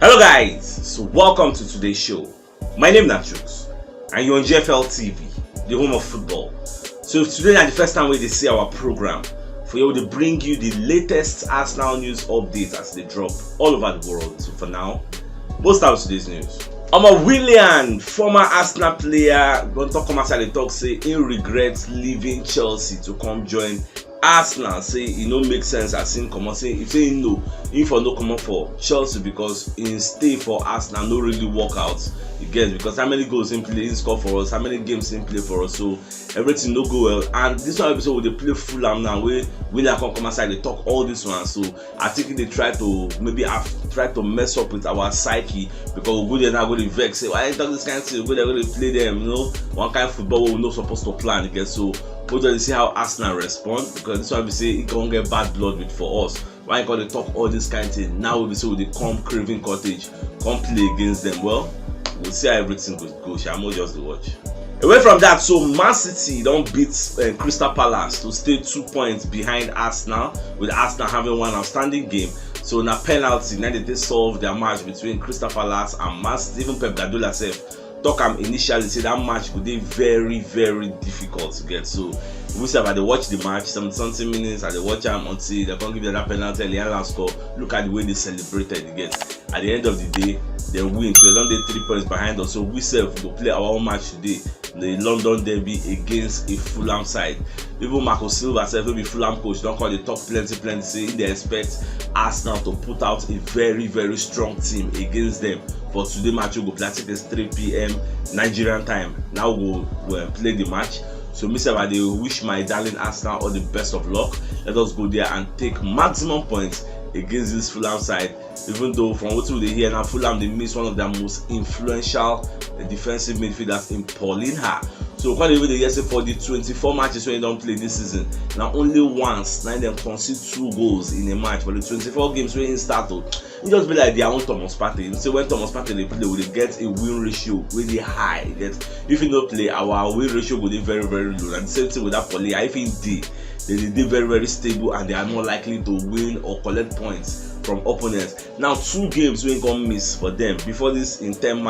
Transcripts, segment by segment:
Hello guys, so welcome to today's show. My name is CHUKS and you're on GFL TV, the home of football. So if today is the first time we see our program, for you to bring you the latest Arsenal news updates as they drop all over the world. So for now, we'll start with today's news. Willian, former Arsenal player, going to come outside the talk say he regrets leaving Chelsea to come join Arsenal. Say it no make sense as him come on. Say if say no, if for no come on for Chelsea because in stay for Arsenal no really work out. You get because how many goals he play, he score for us, how many games he play for us, so everything no go well. And this one episode they play Fulham now, where Willian come outside they talk all this one. So I think they try to maybe try to mess up with our psyche because we go there now go to vex. Say why you talk this kind of thing? We go there go to play them, you know, one kind of football we're not supposed to plan. You get so. We'll just see how Arsenal respond because this one we say it can't get bad blood with for us. Why can't they talk all this kind of thing? Now we say they come Craven Cottage, come play against them. Well, we'll see how everything goes. Shamo just to watch. Away from that, so Man City don't beat Crystal Palace to stay 2 points behind Arsenal, with Arsenal having one outstanding game. So na penalty, now they solve their match between Crystal Palace and Man City. Even Pep Guardiola said. Talk initially say that match would be very difficult to get. So we say about they watch the match, something minutes and they watch them until they can't give them that penalty and the score. Look at the way they celebrated the game. At the end of the day, they win. So they don't get 3 points behind us. So we will play our own match today. The London Derby against a Fulham side. Even Marco Silva said will be Fulham coach. Don't call the talk plenty. Say they expect Arsenal to put out a very strong team against them. For today match we go play. I think it's 3 p.m. Nigerian time. Now we'll play the match. So Mr. They wish my darling Arsenal all the best of luck. Let us go there and take maximum points against this Fulham side. Even though from what they hear now, Fulham they miss one of their most influential defensive midfielders in Paulinho. So when they say for the 24 matches when they don't play this season, now only once now them concede 2 goals in a match. But the 24 games when he started, it just be like their own Thomas Partey. You see when Thomas Partey they play, we get a win ratio really high. If you don't play, our win ratio will be very low. And the same thing with that Paulinho. I think they very stable and they are more likely to win or collect points from opponents. Now 2 games we ain't gonna miss for them. Before this in 10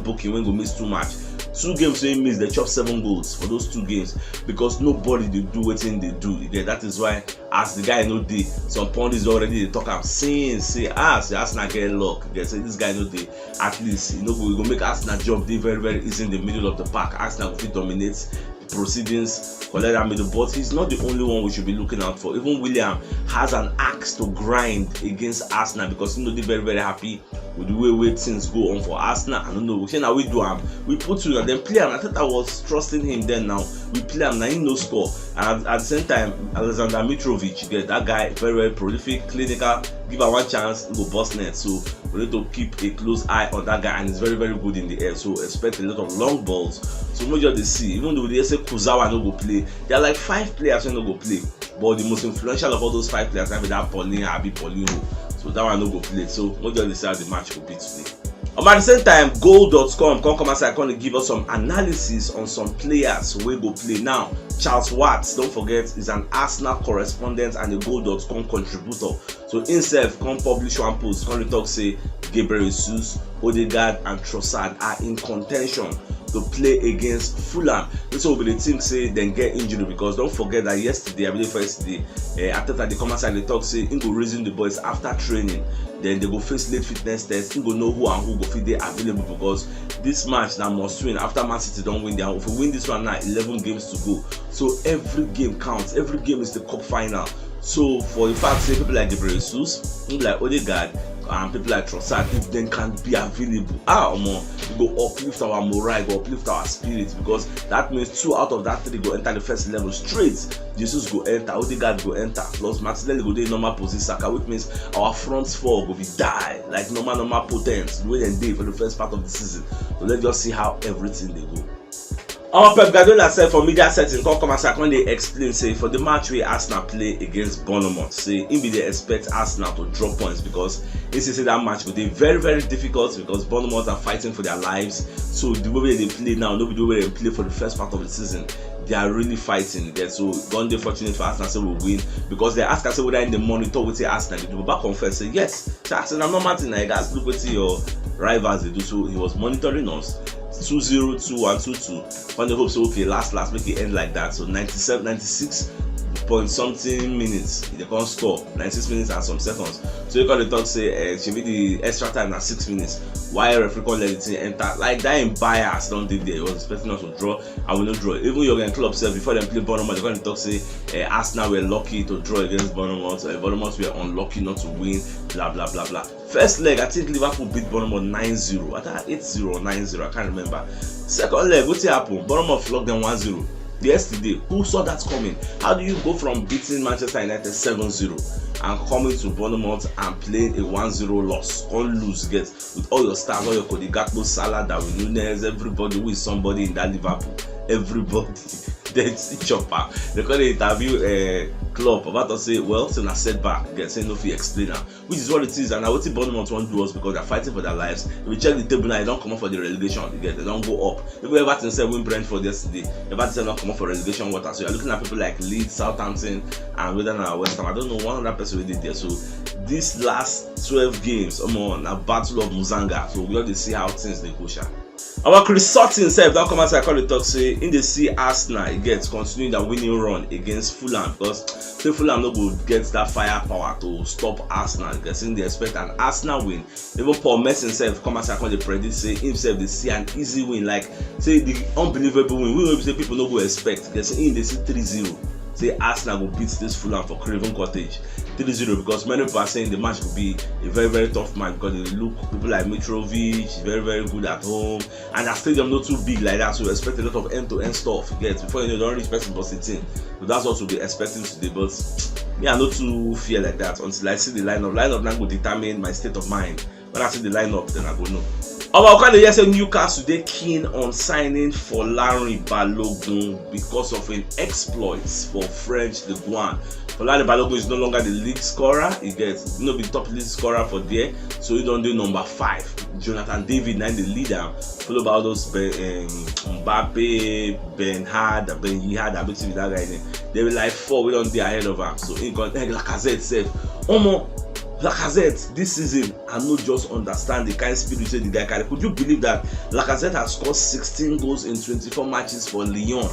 booking, we ain't gonna miss too much. 2 games we miss, they chop 7 goals for those 2 games because nobody they do what they do. That is why as the guy know they some pundits already they talk am say Arsenal get luck. They say this guy know they at least we go make Arsenal job they very easy in the middle of the pack. Arsenal will dominate proceedings, collect that middle, but he's not the only one we should be looking out for. Even William has an axe to grind against Arsenal because they're very happy with the way things go on for Arsenal. I don't know. We say now we do we put you and then play him. I thought I was trusting him then. Now we play him. Now he no score. And at the same time, Alexander Mitrovic, get that guy very prolific, clinical. Give her one chance, he go bust net. So we need to keep a close eye on that guy, and he's very good in the air. So expect a lot of long balls. So much of they see, even though they say Kuzawa no go play, there are like 5 players who no go play. But the most influential of all those 5 players have been that Paulinho. So that one no go play. So much of they say how the match will be today. At the same time, goal.com come outside and give us some analysis on some players who will go play now. Charles Watts, don't forget, is an Arsenal correspondent and a goal.com contributor. So himself come publish one post, come talk say Gabriel Jesus, Odegaard and Trossard are in contention to play against Fulham. This will be the team say then get injured because don't forget that yesterday, I believe yesterday, after that they come outside they talk say he go raising the boys after training. Then they go face late fitness test. He go know who and who go fit they available because this match now must win. After Man City don't win, if we win this one now, 11 games to go. So every game counts. Every game is the cup final. So for the fact say people like Gabriel Jesus, people like Odegaard, and people like Trossard, if they can be available, we go uplift our morale, go uplift our spirits because that means 2 out of that 3 go enter the first level straight. Jesus go enter, Odegaard go enter, plus Martinelli go do normal position Saka, which means our front 4 go be die like normal potence the way they did for the first part of the season. So let's just see how everything they go. Our Pep Guardiola said for media setting, come and when they explain, say for the match where Arsenal play against Bournemouth, say in they expect Arsenal to drop points because he say that match will be very difficult because Bournemouth are fighting for their lives. So the way they play now, nobody the way they play for the first part of the season. they are really fighting. Again. So one day fortunate for Arsenal say we win because they ask us whether in the monitor we say Arsenal they do back confess say yes. So Arsenal no matter now guys look what your rivals they do. So he was monitoring us 2-0, 2-1, 2-2. When they hope so okay last make it end like that. So 96 point something minutes they can't score 96 minutes and some seconds. So you got the talk say should be the extra time at 6 minutes. Why referee can't let the team enter? Like that in bias don't did there. He was expecting us to draw and we not draw. Even Jurgen Klopp said before they play Bournemouth, they're going to talk say Arsenal were lucky to draw against Bournemouth. Bournemouth were unlucky not to win. Blah blah blah blah. First leg, I think Liverpool beat Bournemouth 9-0. I think 8-0 or 9-0. I can't remember. Second leg, what's happened? Bournemouth flogged them 1-0. Yesterday, who saw that coming? How do you go from beating Manchester United 7-0 and coming to Bournemouth and playing a 1-0 loss? Can't lose, get with all your stars, all your Cody Gakpo, Salah, Darwin Núñez, everybody who is somebody in that Liverpool, everybody. Then chopper. They call the interview club about to say, well, so I said back, get saying no fee explainer, which is what it is. And I what Bournemouth want to do us because they're fighting for their lives. If we check the table now, they don't come up for the relegation. They don't go up. If Everton said win Brentford yesterday, Everton said not come up for relegation water. So you're looking at people like Leeds, Southampton, and whether or West Ham. I don't know one other person who did there. So these last 12 games, a battle of Muzanga. So we have to see how things they go. Our Chris Sutton said that come out I call the talk say in the see Arsenal it gets continuing the winning run against Fulham because say Fulham no go get that firepower to stop Arsenal because they expect an Arsenal win. Even Paul Merson himself come out I call the predict say himself they see an easy win like say the unbelievable win. We know say people no go expect because in they see 3-0. Say Arsenal will beat this Fulham for Craven Cottage 3-0 because many people are saying the match could be a very very tough match because they look people like Mitrovic very very good at home and that stadium not too big like that, so we expect a lot of end-to-end stuff. You get before you know don't reach person plus 18. So that's what we'll be expecting today. But me I not too fear like that until I see the lineup. Lineup now will determine my state of mind. When I see the lineup then I go know. Our kind of yes, Newcastle they keen on signing for Larry Balogun because of an exploit for French Ligue 1. Larry Balogun is no longer the league scorer. He gets be top league scorer for there, so he don't do number 5. Jonathan David now the leader, followed by all those Mbappe, Ben Yihad, everything with that guy. They were like 4. We don't be ahead of him. So he got Lacazette safe. Lacazette this season I no just understand the kind of spirit the guy carry. Could you believe that Lacazette has scored 16 goals in 24 matches for Lyon?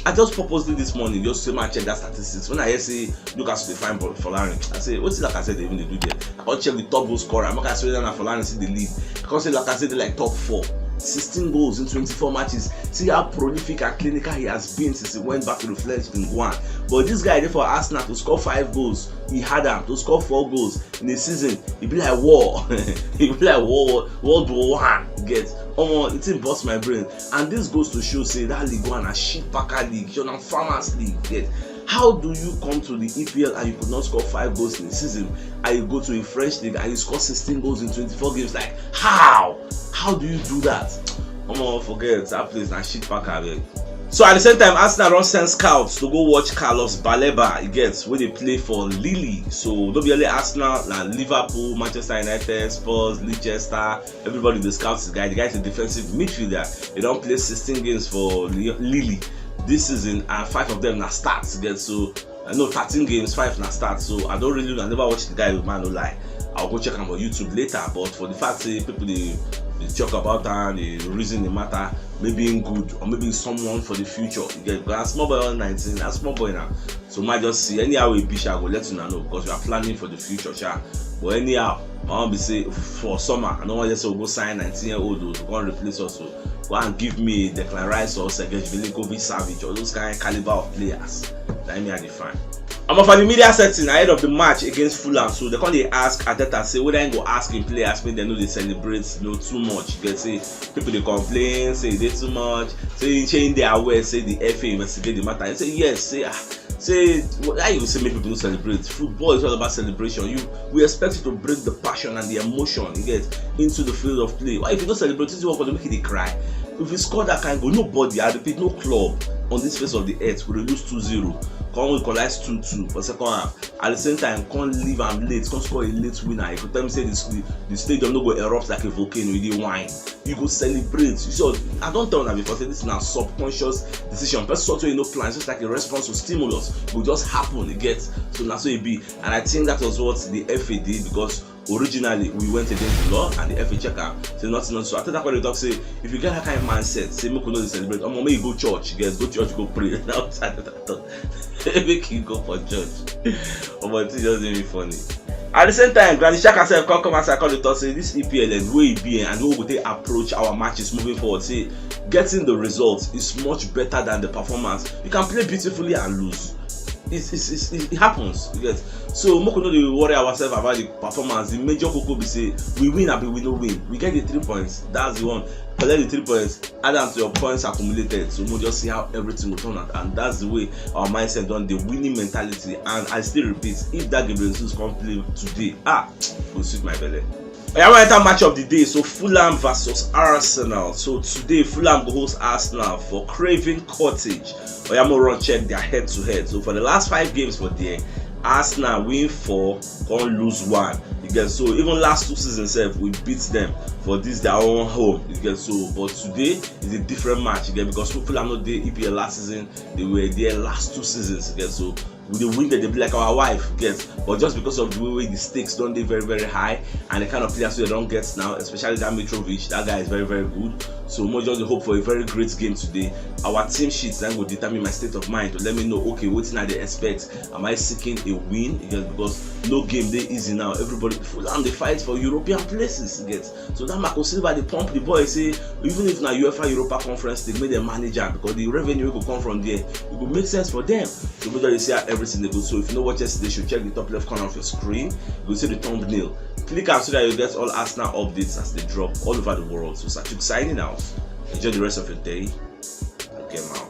I just purposely this morning just say check that statistics. When I hear say Newcastle they find for Larry, I say what's Lacazette even they do there? I can't check the top goal scorer. I'm not gonna say that for Larry see the lead. I can't say Lacazette they like top 4. 16 goals in 24 matches. See how prolific and clinical he has been since he went back to the French League 1. But this guy there for Arsenal to score 5 goals, he had him to score 4 goals in the season. He be like war. He be like World War I. Get it didn't bust my brain. And this goes to show say that League 1 a shit packer league, you're not farmers league. Get how do you come to the EPL and you could not score 5 goals in the season and you go to a French league and you score 16 goals in 24 games? Like how do you do that? Forget that place na shit packer. So at the same time Arsenal don't send scouts to go watch Carlos Baleba. He gets where they play for Lille. So don't be only Arsenal, like Liverpool, Manchester United, Spurs, Leicester, everybody the scouts the guy. The guy is a defensive midfielder. He don't play 16 games for Lille this season and 5 of them na starts again. So I know 13 games, 5 na starts. So I never watch the guy with man no lie. I'll go check him on YouTube later. But for the fact that people they talk about that, the reason the matter, maybe in good or maybe someone for the future. You get because small boy on 19, that's small boy now. So might just see anyhow we be I go let you know because we are planning for the future, But anyhow, I want to say for summer, I don't want to say go sign 19-year-old to go and replace us. So go and give me Declan Rice or Sergej Milinkovic Savic or those kind of caliber of players. That me I define. For the media setting ahead of the match against Fulham, so they can't ask Arteta say whether they go asking players when they know they celebrate too much. You get say people they complain, say they too much, say change their way, say the FA investigate the matter. And say yes, say why you say make people don't celebrate? Football is all about celebration. We expect you to bring the passion and the emotion you get into the field of play. Why if you don't celebrate, you want to make it cry. If you score that kind of goal, nobody, I repeat, no club on this face of the earth we lose 2-0, come equalize 2-2 for second half. At the same time, can't leave am late, can't score a late winner. You could tell me say the stadium no go erupt like a volcano, you dey whine. You go celebrate. You see, I don't tell them before, say this is a subconscious decision. First sort of you know plans, just like a response to stimulus. It will just happen, it gets so that's what it be. And I think that was what the FA did, because originally we went against the law and the FA checker say nothing. So I think that's why the talk say if you get that kind of mindset, say make you know celebrate. Or maybe you go church, you guys go church, go pray. Outside that talk, make you go for church. But it just be funny. At the same time, Granny Xhaka said, come outside, call the talk, say this EPL and way it be and we will take approach our matches moving forward. Say getting the results is much better than the performance. You can play beautifully and lose. It happens, you get. So we no worry ourselves about the performance. The major koko be say we win and we no win. We get the 3 points. That's the one. Collect the 3 points, add them to your points accumulated. So we'll just see how everything will turn out. And that's the way our mindset done, the winning mentality. And I still repeat, if that Gabriel Jesus come play today, will suit my belly. I want to enter match of the day. So Fulham versus Arsenal. So today Fulham go host Arsenal for Craven Cottage. I am gonna run check their head to head. So for the last 5 games for there, Arsenal win 4, can't lose 1. You get so even last 2 seasons we beat them for this their own home. You get so, but today is a different match. You get because Fulham not there EPL last season, they were there last 2 seasons. You get so. With the win that they be like our wife gets, but just because of the way the stakes don't they very very high and the kind of players we don't get now, especially that Mitrovic, that guy is very very good. So more just hope for a very great game today. Our team sheets then will determine my state of mind to let me know, okay, what I they expect. Am I seeking a win? Because no game they easy now. Everybody Fulham they fight for European places. So that Marco Silva they pump the boy say even if now UEFA Europa Conference they made them manager because the revenue will come from there. It will make sense for them. So they see how everything they go. So if you know what yesterday, you should check the top left corner of your screen. You will see the thumbnail. Click out so that you get all Arsenal updates as they drop all over the world. So CHUKS signing out. Enjoy the rest of your day. Okay, man.